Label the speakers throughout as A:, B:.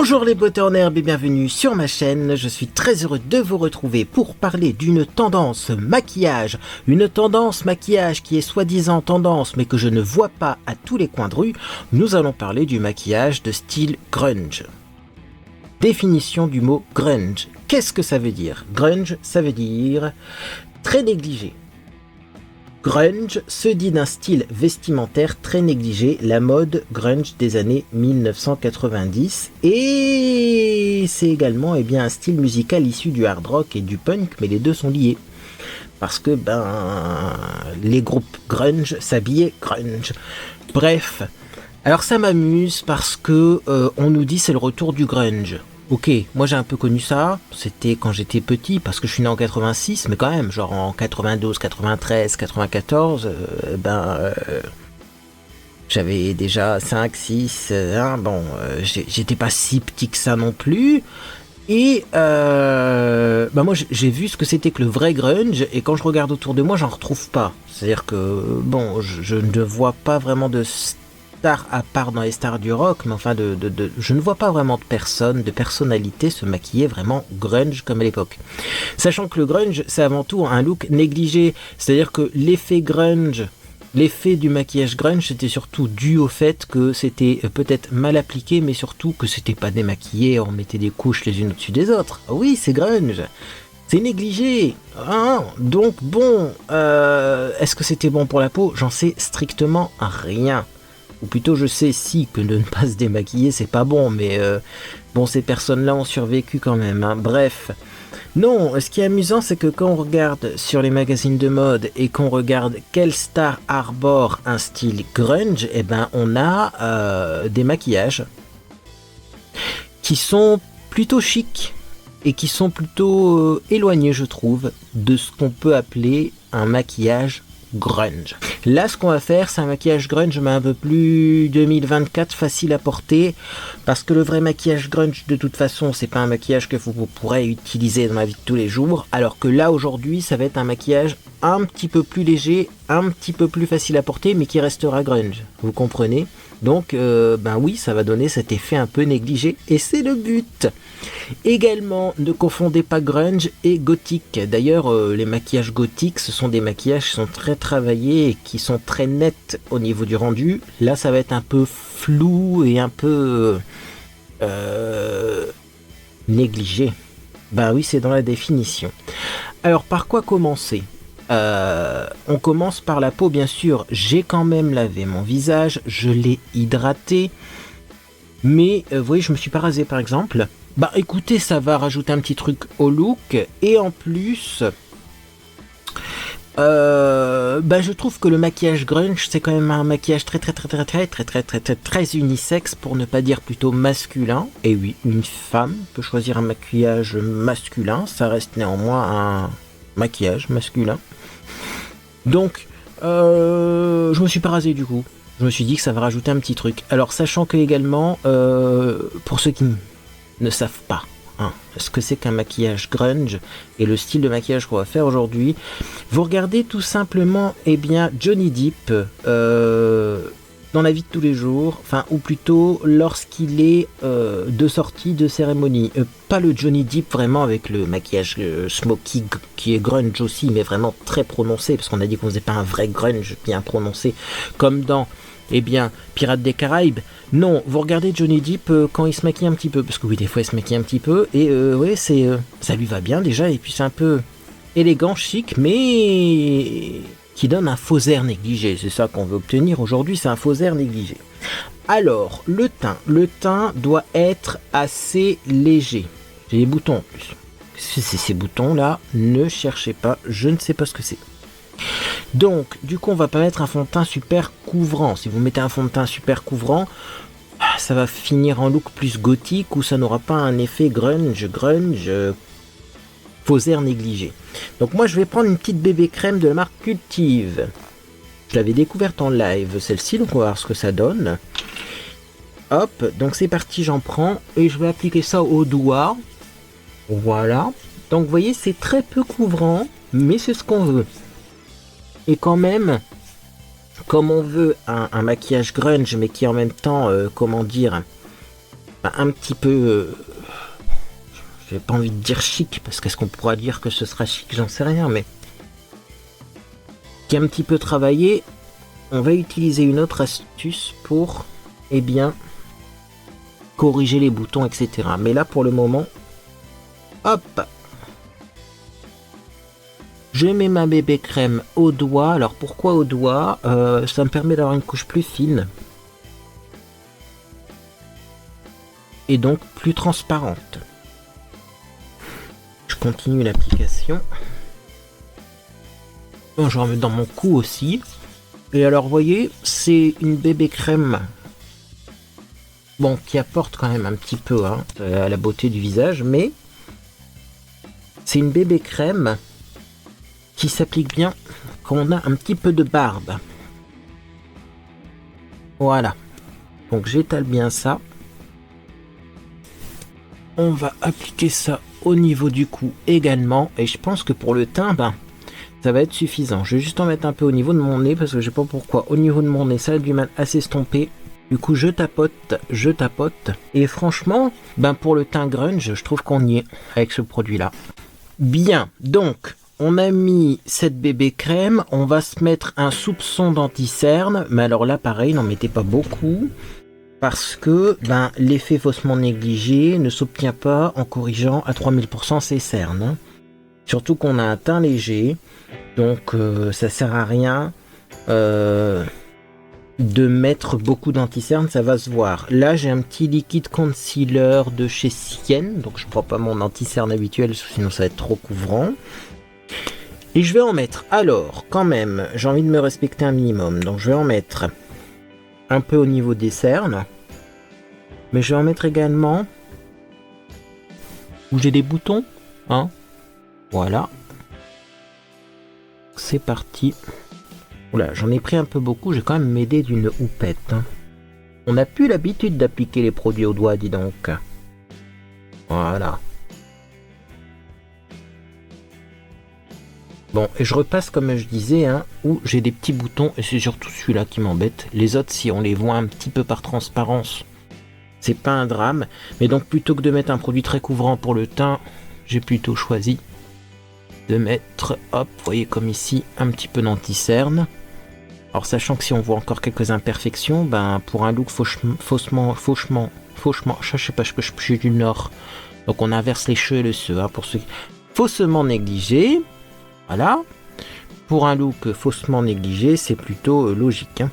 A: Bonjour les beautés en herbe et bienvenue sur ma chaîne, je suis très heureux de vous retrouver pour parler d'une tendance maquillage. Une tendance maquillage qui est soi-disant tendance mais que je ne vois pas à tous les coins de rue. Nous allons parler du maquillage de style grunge. Définition du mot grunge. Qu'est-ce que ça veut dire? Grunge, ça veut dire très négligé. Grunge se dit d'un style vestimentaire très négligé, la mode grunge des années 1990, et c'est également un style musical issu du hard rock et du punk, mais les deux sont liés. Parce que les groupes grunge s'habillaient grunge. Bref, alors ça m'amuse parce que on nous dit c'est le retour du grunge. Ok, moi j'ai un peu connu ça, c'était quand j'étais petit, parce que je suis né en 86, mais quand même, genre en 92, 93, 94, j'avais déjà 5, 6, j'étais pas si petit que ça non plus, et moi j'ai vu ce que c'était que le vrai grunge, et quand je regarde autour de moi, j'en retrouve pas. C'est-à-dire que, je ne vois pas vraiment de stars à part dans les stars du rock, mais enfin je ne vois pas vraiment de personnalité se maquiller vraiment grunge comme à l'époque. Sachant que le grunge, c'est avant tout un look négligé, c'est-à-dire que l'effet grunge, l'effet du maquillage grunge, c'était surtout dû au fait que c'était peut-être mal appliqué, mais surtout que c'était pas démaquillé, on mettait des couches les unes au-dessus des autres. Oui, c'est grunge. C'est négligé, hein. Donc est-ce que c'était bon pour la peau? J'en sais strictement rien. Ou plutôt je sais que de ne pas se démaquiller c'est pas bon, mais ces personnes-là ont survécu quand même, hein. Bref. Non, ce qui est amusant c'est que quand on regarde sur les magazines de mode et qu'on regarde quelle star arbore un style grunge, on a des maquillages qui sont plutôt chics et qui sont plutôt éloignés, je trouve, de ce qu'on peut appeler un maquillage grunge. Là, ce qu'on va faire, c'est un maquillage grunge, mais un peu plus 2024, facile à porter, parce que le vrai maquillage grunge, de toute façon, c'est pas un maquillage que vous pourrez utiliser dans la vie de tous les jours, alors que là, aujourd'hui, ça va être un maquillage un petit peu plus léger, un petit peu plus facile à porter, mais qui restera grunge. Vous comprenez? Donc, oui, ça va donner cet effet un peu négligé, et c'est le but. Également, ne confondez pas grunge et gothique. D'ailleurs, les maquillages gothiques, ce sont des maquillages qui sont très travaillés et qui sont très nets au niveau du rendu. Là, ça va être un peu flou et un peu négligé. Oui, c'est dans la définition. Alors, par quoi commencer? On commence par la peau, bien sûr. J'ai quand même lavé mon visage, je l'ai hydraté, mais vous voyez, je me suis pas rasé par exemple. Écoutez, ça va rajouter un petit truc au look, et en plus je trouve que le maquillage grunge, c'est quand même un maquillage très unisexe, pour ne pas dire plutôt masculin. Et oui, une femme peut choisir un maquillage masculin, ça reste néanmoins un maquillage masculin. Donc je me suis pas rasé du coup. Je me suis dit que ça va rajouter un petit truc. Alors sachant que également, pour ceux qui ne savent pas ce que c'est qu'un maquillage grunge et le style de maquillage qu'on va faire aujourd'hui, vous regardez tout simplement Johnny Depp dans la vie de tous les jours, ou plutôt lorsqu'il est de sortie de cérémonie. Pas le Johnny Depp vraiment avec le maquillage smoky qui est grunge aussi, mais vraiment très prononcé, parce qu'on a dit qu'on faisait pas un vrai grunge bien prononcé comme dans Pirates des Caraïbes. Non, vous regardez Johnny Depp quand il se maquille un petit peu, parce que oui, des fois il se maquille un petit peu, et ça lui va bien déjà, et puis c'est un peu élégant, chic, mais qui donne un faux air négligé. C'est ça qu'on veut obtenir aujourd'hui, c'est un faux air négligé. Alors, le teint doit être assez léger. J'ai des boutons en plus. Si c'est ces boutons là, ne cherchez pas, je ne sais pas ce que c'est. Donc, du coup, on va pas mettre un fond de teint super couvrant. Si vous mettez un fond de teint super couvrant, ça va finir en look plus gothique, ou ça n'aura pas un effet grunge, faux air négligé. Donc moi, je vais prendre une petite bébé crème de la marque Cultive. Je l'avais découverte en live, celle-ci, donc on va voir ce que ça donne. Hop, donc c'est parti, j'en prends, et je vais appliquer ça au doigt. Voilà. Donc vous voyez, c'est très peu couvrant, mais c'est ce qu'on veut. Et quand même, comme on veut un maquillage grunge, mais qui en même temps, un petit peu... j'ai pas envie de dire chic, parce qu'est-ce qu'on pourra dire que ce sera chic, j'en sais rien, mais... qui est un petit peu travaillé. On va utiliser une autre astuce pour, eh bien, corriger les boutons, etc. Mais là, pour le moment, hop, je mets ma bébé crème au doigt. Alors, pourquoi au doigt? Ça me permet d'avoir une couche plus fine. Et donc, plus transparente. Je continue l'application. Bon, je remets dans mon cou aussi. Et alors, vous voyez, c'est une bébé crème, bon, qui apporte quand même un petit peu à la beauté du visage, mais c'est une bébé crème qui s'applique bien quand on a un petit peu de barbe. Voilà. Donc, j'étale bien ça. On va appliquer ça au niveau du cou également. Et je pense que pour le teint, ça va être suffisant. Je vais juste en mettre un peu au niveau de mon nez parce que je sais pas pourquoi. Au niveau de mon nez, ça a du mal à s'estomper. Du coup, je tapote. Et franchement, pour le teint grunge, je trouve qu'on y est avec ce produit-là. Bien, donc, on a mis cette bébé crème. On va se mettre un soupçon d'anti-cerne. Mais alors là, pareil, n'en mettez pas beaucoup. Parce que l'effet faussement négligé ne s'obtient pas en corrigeant à 3000% ses cernes. Surtout qu'on a un teint léger. Donc ça sert à rien de mettre beaucoup d'anti-cerne, ça va se voir. Là j'ai un petit liquide concealer de chez Sienne, donc je prends pas mon anti-cerne habituel, sinon ça va être trop couvrant. Et je vais en mettre, alors quand même, j'ai envie de me respecter un minimum, donc je vais en mettre un peu au niveau des cernes, mais je vais en mettre également où j'ai des boutons, hein. Voilà. C'est parti. Oula, j'en ai pris un peu beaucoup, j'ai quand même m'aider d'une houppette. On n'a plus l'habitude d'appliquer les produits au doigt, dis donc. Voilà. Bon, et je repasse comme je disais, où j'ai des petits boutons, et c'est surtout celui-là qui m'embête. Les autres, si on les voit un petit peu par transparence, c'est pas un drame. Mais donc, plutôt que de mettre un produit très couvrant pour le teint, j'ai plutôt choisi de mettre, hop, vous voyez comme ici, un petit peu d'anti-cerne. Alors sachant que si on voit encore quelques imperfections, pour un look fauchement, je sais pas, je suis du Nord, donc on inverse les cheveux et le ceux, pour ceux faussement négligés, voilà. Pour un look faussement négligé, c'est plutôt logique.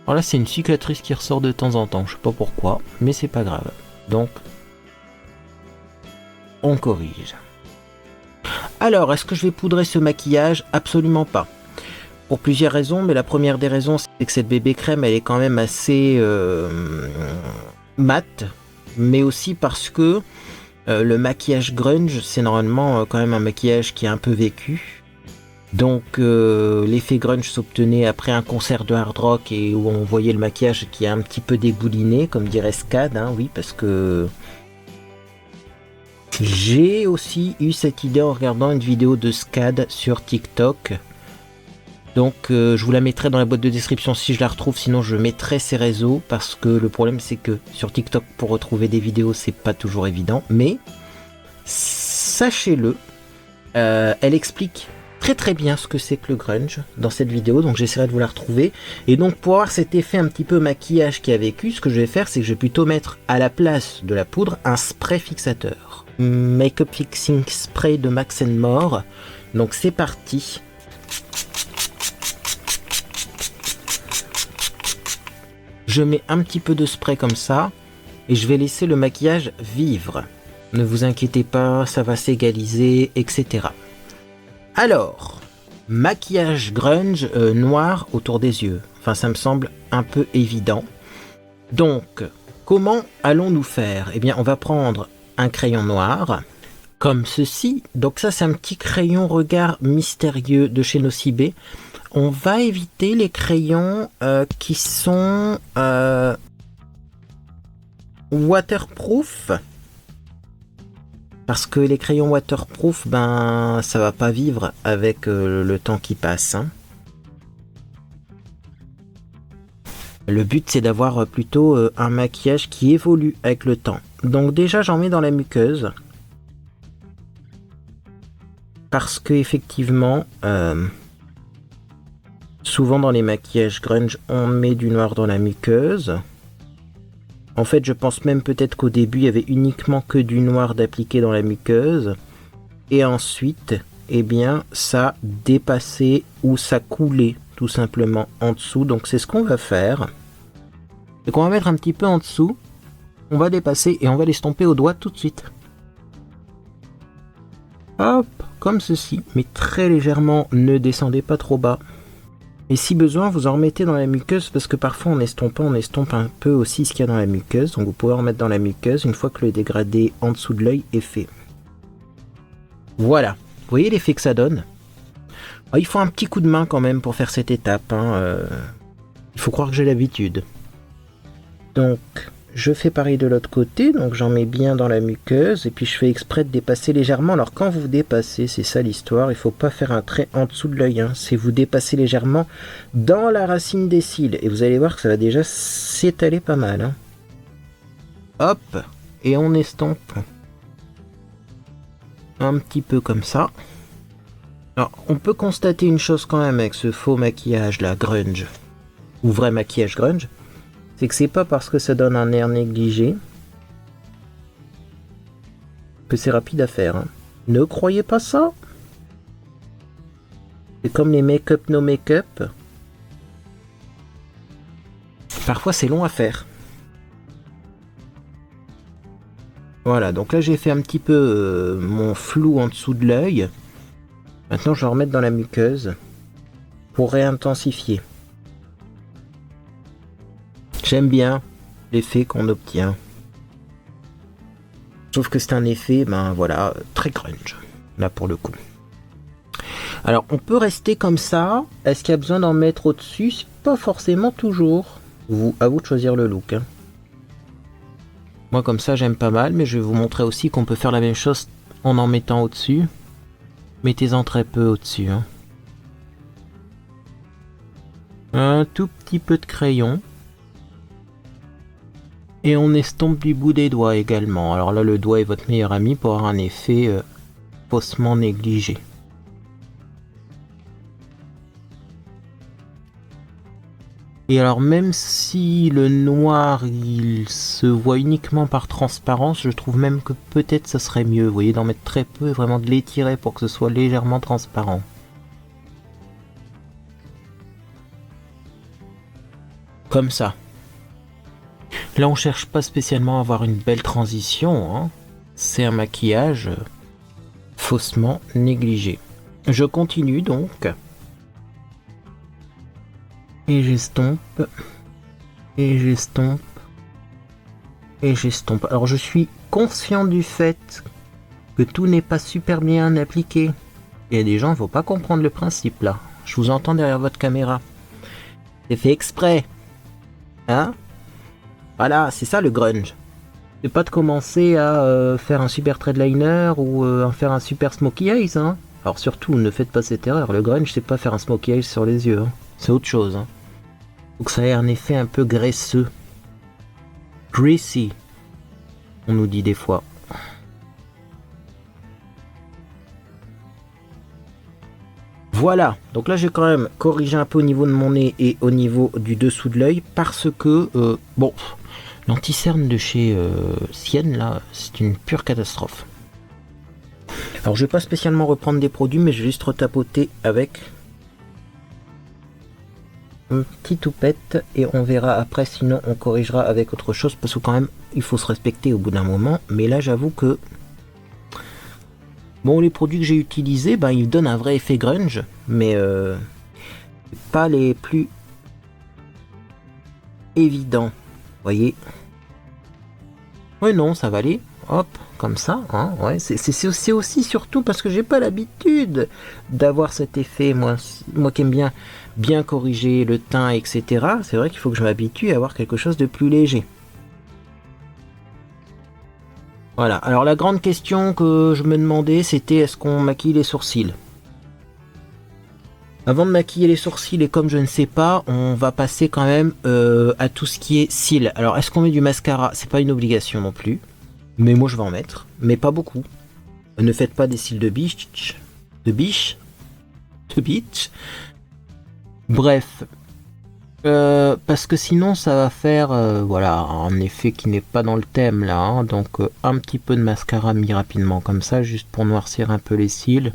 A: Alors là, c'est une cicatrice qui ressort de temps en temps, je sais pas pourquoi, mais c'est pas grave. Donc, on corrige. Alors, est-ce que je vais poudrer ce maquillage? Absolument pas. Pour plusieurs raisons, mais la première des raisons, c'est que cette bébé crème, elle est quand même assez mate, mais aussi parce que le maquillage grunge, c'est normalement quand même un maquillage qui est un peu vécu. Donc, l'effet grunge s'obtenait après un concert de hard rock et où on voyait le maquillage qui est un petit peu dégouliné, comme dirait Scad, oui, parce que... J'ai aussi eu cette idée en regardant une vidéo de Scad sur TikTok. Donc je vous la mettrai dans la boîte de description si je la retrouve, sinon je mettrai ses réseaux, parce que le problème c'est que sur TikTok pour retrouver des vidéos c'est pas toujours évident, mais sachez-le, elle explique très bien ce que c'est que le grunge dans cette vidéo, donc j'essaierai de vous la retrouver. Et donc pour avoir cet effet un petit peu maquillage qui a vécu, ce que je vais faire c'est que je vais plutôt mettre à la place de la poudre un spray fixateur. Makeup Fixing Spray de Max More. Donc c'est parti. Je mets un petit peu de spray comme ça et je vais laisser le maquillage vivre. Ne vous inquiétez pas, ça va s'égaliser, etc. Alors, maquillage grunge noir autour des yeux. Enfin, ça me semble un peu évident. Donc, comment allons-nous faire? Eh bien, on va prendre un crayon noir, comme ceci. Donc ça, c'est un petit crayon regard mystérieux de chez Nocibé. On va éviter les crayons qui sont waterproof. Parce que les crayons waterproof, ça va pas vivre avec le temps qui passe. Le but, c'est d'avoir plutôt un maquillage qui évolue avec le temps. Donc déjà, j'en mets dans la muqueuse. Parce que effectivement, souvent dans les maquillages grunge, on met du noir dans la muqueuse. En fait, je pense même peut-être qu'au début, il y avait uniquement que du noir d'appliquer dans la muqueuse. Et ensuite, eh bien, ça dépassait ou ça coulait tout simplement en dessous. Donc c'est ce qu'on va faire. C'est qu'on va mettre un petit peu en dessous. On va dépasser et on va l'estomper au doigt tout de suite. Hop, comme ceci. Mais très légèrement, ne descendez pas trop bas. Et si besoin, vous en remettez dans la muqueuse parce que parfois en estompant, on estompe un peu aussi ce qu'il y a dans la muqueuse. Donc vous pouvez en remettre dans la muqueuse une fois que le dégradé en dessous de l'œil est fait. Voilà. Vous voyez l'effet que ça donne? Il faut un petit coup de main quand même pour faire cette étape. Il faut croire que j'ai l'habitude. Donc, je fais pareil de l'autre côté. Donc j'en mets bien dans la muqueuse. Et puis je fais exprès de dépasser légèrement. Alors quand vous dépassez, c'est ça l'histoire. Il ne faut pas faire un trait en dessous de l'œil. C'est vous dépasser légèrement dans la racine des cils. Et vous allez voir que ça va déjà s'étaler pas mal. Hop. Et on estompe. Un petit peu comme ça. Alors, on peut constater une chose quand même avec ce faux maquillage là, grunge, ou vrai maquillage grunge, c'est que c'est pas parce que ça donne un air négligé que c'est rapide à faire. Ne croyez pas ça. C'est comme les make-up no make-up. Parfois c'est long à faire. Voilà, donc là j'ai fait un petit peu mon flou en dessous de l'œil. Maintenant je vais remettre dans la muqueuse pour réintensifier. J'aime bien l'effet qu'on obtient. Sauf que c'est un effet, voilà, très grunge, là pour le coup. Alors on peut rester comme ça. Est-ce qu'il y a besoin d'en mettre au-dessus? Pas forcément toujours. À vous de choisir le look. Moi comme ça j'aime pas mal, mais je vais vous montrer aussi qu'on peut faire la même chose en mettant au-dessus. Mettez-en très peu au-dessus. Un tout petit peu de crayon. Et on estompe du bout des doigts également. Alors là le doigt est votre meilleur ami pour avoir un effet faussement négligé. Et alors même si le noir il se voit uniquement par transparence, je trouve même que peut-être ça serait mieux, vous voyez, d'en mettre très peu et vraiment de l'étirer pour que ce soit légèrement transparent. Comme ça. Là on cherche pas spécialement à avoir une belle transition, c'est un maquillage faussement négligé. Je continue donc. Et j'estompe, et j'estompe, et j'estompe. Alors je suis conscient du fait que tout n'est pas super bien appliqué. Il y a des gens, il ne faut pas comprendre le principe là. Je vous entends derrière votre caméra. C'est fait exprès. Voilà, c'est ça le grunge. C'est pas de commencer à faire un super thread liner ou à faire un super smokey eyes. Alors surtout, ne faites pas cette erreur. Le grunge, c'est pas faire un smokey eyes sur les yeux. C'est autre chose. Donc ça a un effet un peu graisseux. Greasy, on nous dit des fois. Voilà, donc là j'ai quand même corrigé un peu au niveau de mon nez et au niveau du dessous de l'œil parce que, l'anti-cerne de chez Sienne, là, c'est une pure catastrophe. Alors je vais pas spécialement reprendre des produits, mais je vais juste retapoter avec une petite toupette et on verra après, sinon on corrigera avec autre chose parce que quand même il faut se respecter au bout d'un moment. Mais là j'avoue que les produits que j'ai utilisés, ils donnent un vrai effet grunge, mais pas les plus évidents, voyez. Ouais, non, ça va aller. Hop, comme ça, ouais, c'est aussi surtout parce que j'ai pas l'habitude d'avoir cet effet, moi qui aime bien corriger le teint, etc. C'est vrai qu'il faut que je m'habitue à avoir quelque chose de plus léger. Voilà, alors la grande question que je me demandais, c'était est-ce qu'on maquille les sourcils? Avant de maquiller les sourcils, et comme je ne sais pas, on va passer quand même à tout ce qui est cils. Alors, est-ce qu'on met du mascara? C'est pas une obligation non plus. Mais moi, je vais en mettre. Mais pas beaucoup. Ne faites pas des cils de biche. De biche. De bitch. Bref. Parce que sinon, ça va faire voilà, un effet qui n'est pas dans le thème là. Hein. Donc, un petit peu de mascara mis rapidement comme ça, juste pour noircir un peu les cils.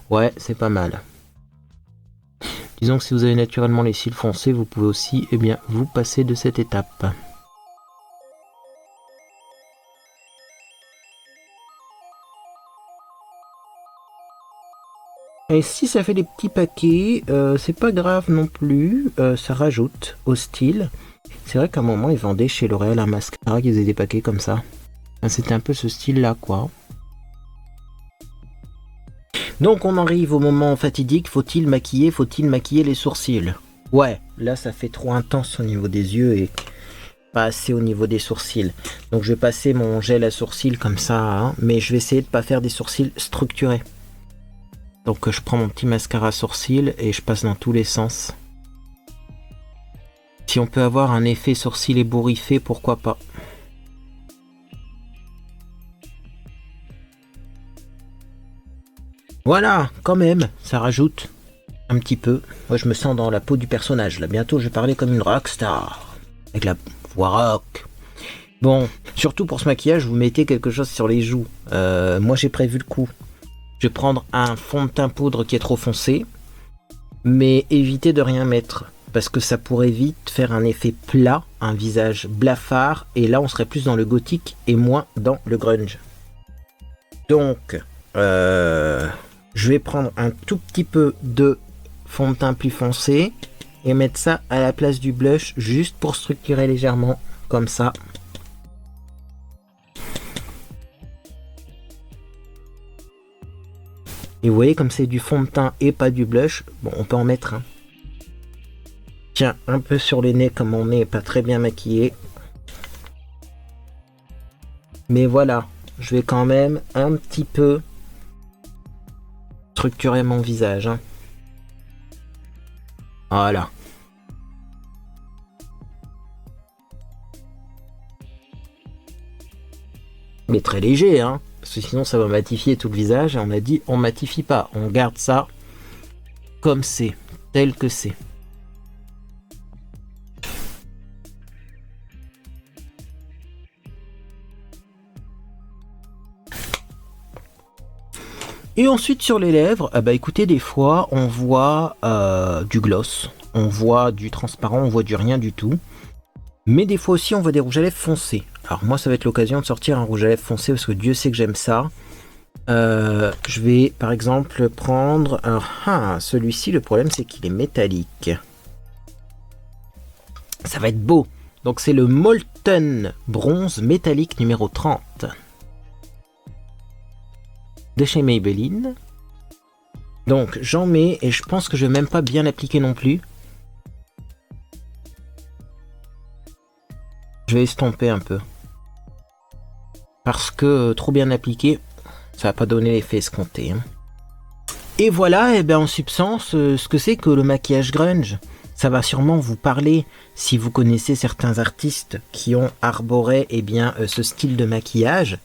A: Ouais, c'est pas mal. Disons que si vous avez naturellement les cils foncés, vous pouvez aussi vous passer de cette étape. Et si ça fait des petits paquets, c'est pas grave non plus, ça rajoute au style. C'est vrai qu'à un moment, ils vendaient chez L'Oréal un mascara qui faisait des paquets comme ça. Enfin, c'était un peu ce style-là, quoi. Donc on arrive au moment fatidique, faut-il maquiller les sourcils? Ouais, là ça fait trop intense au niveau des yeux et pas assez au niveau des sourcils. Donc je vais passer mon gel à sourcils comme ça, hein, mais je vais essayer de pas faire des sourcils structurés. Donc je prends mon petit mascara sourcils et je passe dans tous les sens. Si on peut avoir un effet sourcil ébouriffé, pourquoi pas. Voilà, quand même, ça rajoute un petit peu. Moi, je me sens dans la peau du personnage. Là, bientôt, je vais parler comme une rockstar. Avec la voix rock. Bon, surtout pour ce maquillage, vous mettez quelque chose sur les joues. Moi, j'ai prévu le coup. Je vais prendre un fond de teint poudre qui est trop foncé. Mais évitez de rien mettre. Parce que ça pourrait vite faire un effet plat, un visage blafard. Et là, on serait plus dans le gothique et moins dans le grunge. Donc... je vais prendre un tout petit peu de fond de teint plus foncé et mettre ça à la place du blush juste pour structurer légèrement comme ça. Et vous voyez comme c'est du fond de teint et pas du blush, bon on peut en mettre un. Tiens, un peu sur les nez comme mon nez n'est pas très bien maquillé. Mais voilà, je vais quand même un petit peu structurer mon visage. Hein. Voilà. Mais très léger, hein. Parce que sinon ça va matifier tout le visage. Et on a dit on matifie pas. On garde ça comme c'est. Tel que c'est. Et ensuite sur les lèvres, bah écoutez, des fois on voit du gloss, on voit du transparent, on voit du rien du tout. Mais des fois aussi on voit des rouges à lèvres foncés. Alors moi ça va être l'occasion de sortir un rouge à lèvres foncé parce que Dieu sait que j'aime ça. Je vais par exemple prendre celui-ci, le problème c'est qu'il est métallique. Ça va être beau. Donc c'est le Molten Bronze métallique numéro 30. De chez Maybelline. Donc j'en mets et je pense que je vais même pas bien l'appliquer non plus. Je vais estomper un peu. Parce que trop bien appliqué, ça va pas donner l'effet escompté. Hein. Et voilà, et bien en substance, ce que c'est que le maquillage grunge. Ça va sûrement vous parler si vous connaissez certains artistes qui ont arboré ce style de maquillage.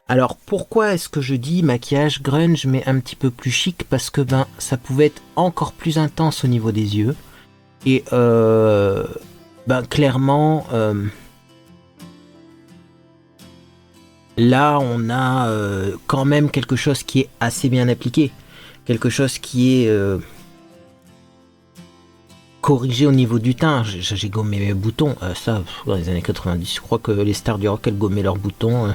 A: Alors pourquoi est-ce que je dis maquillage grunge mais un petit peu plus chic? Parce que ça pouvait être encore plus intense au niveau des yeux. Et clairement, là on a quand même quelque chose qui est assez bien appliqué. Quelque chose qui est corrigé au niveau du teint. J'ai gommé mes boutons. Ça, dans les années 90, je crois que les stars du rock elles gommaient leurs boutons.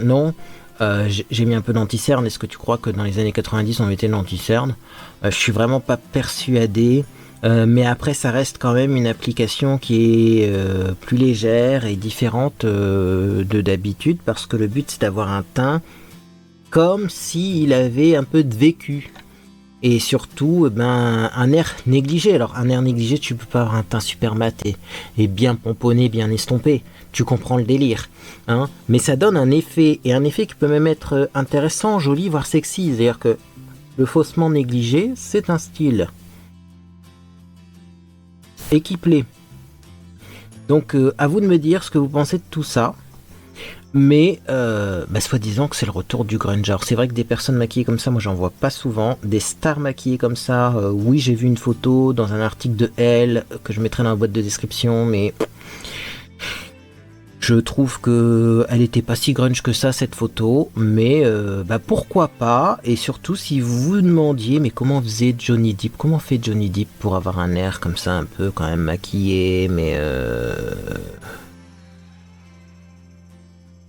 A: Non, j'ai mis un peu d'anti-cerne. Est-ce que tu crois que dans les années 90 on mettait de l'anti-cerne? Je suis vraiment pas persuadé. Mais après ça reste quand même une application qui est plus légère et différente de d'habitude, parce que le but c'est d'avoir un teint comme s'il avait un peu de vécu. Et surtout, un air négligé. Alors, un air négligé, tu peux pas avoir un teint super mat et bien pomponné, bien estompé. Tu comprends le délire. Hein, mais ça donne un effet, et un effet qui peut même être intéressant, joli, voire sexy. C'est-à-dire que Le faussement négligé, c'est un style. Et qui plaît. Donc à vous de me dire ce que vous pensez de tout ça. Mais soi-disant que c'est le retour du grunge. Alors c'est vrai que des personnes maquillées comme ça, moi j'en vois pas souvent. Des stars maquillées comme ça, oui j'ai vu une photo dans un article de Elle que je mettrai dans la boîte de description, mais je trouve que elle était pas si grunge que ça cette photo. Mais pourquoi pas. Et surtout si vous vous demandiez mais comment faisait Johnny Depp, comment fait Johnny Depp pour avoir un air comme ça un peu quand même maquillé, mais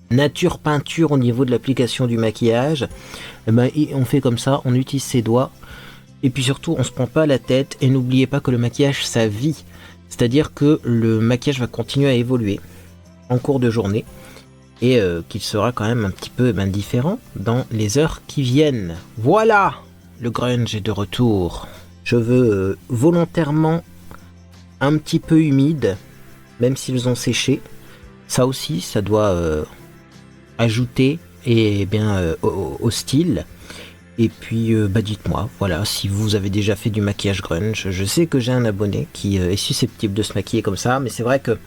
A: nature peinture au niveau de l'application du maquillage, on fait comme ça, on utilise ses doigts et puis surtout on se prend pas la tête. Et n'oubliez pas que le maquillage ça vit, c'est à dire que le maquillage va continuer à évoluer en cours de journée et qu'il sera quand même un petit peu différent dans les heures qui viennent. Voilà, le grunge est de retour. Cheveux volontairement un petit peu humides, même s'ils ont séché, ça aussi ça doit ajouter au style. Et puis dites-moi, voilà, si vous avez déjà fait du maquillage grunge. Je sais que j'ai un abonné qui est susceptible de se maquiller comme ça, mais c'est vrai que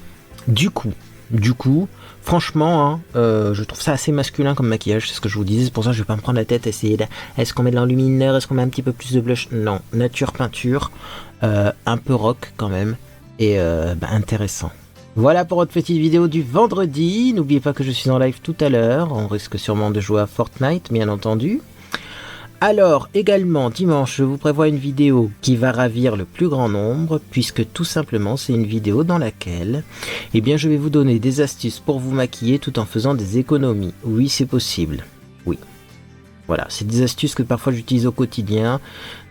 A: du coup, franchement, je trouve ça assez masculin comme maquillage, c'est ce que je vous disais, c'est pour ça que je vais pas me prendre la tête à essayer est-ce qu'on met de l'enlumineur, est-ce qu'on met un petit peu plus de blush, non, nature peinture, un peu rock quand même, et intéressant. Voilà pour votre petite vidéo du vendredi. N'oubliez pas que je suis en live tout à l'heure. On risque sûrement de jouer à Fortnite, bien entendu. Alors, également, dimanche, je vous prévois une vidéo qui va ravir le plus grand nombre, puisque tout simplement, c'est une vidéo dans laquelle, je vais vous donner des astuces pour vous maquiller tout en faisant des économies. Oui, c'est possible. Oui. Voilà, c'est des astuces que parfois j'utilise au quotidien.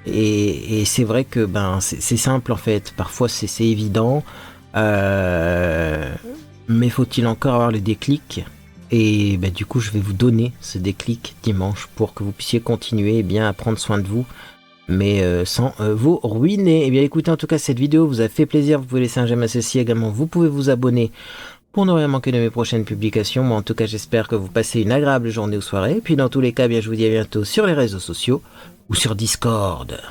A: Et c'est vrai que c'est simple en fait. Parfois, c'est évident. Mais faut-il encore avoir le déclic? Et du coup je vais vous donner ce déclic dimanche pour que vous puissiez continuer à prendre soin de vous, mais sans vous ruiner. Écoutez, en tout cas cette vidéo vous a fait plaisir, vous pouvez laisser un j'aime à ceci, également vous pouvez vous abonner pour ne rien manquer de mes prochaines publications. Moi en tout cas j'espère que vous passez une agréable journée ou soirée, et puis dans tous les cas je vous dis à bientôt sur les réseaux sociaux ou sur Discord.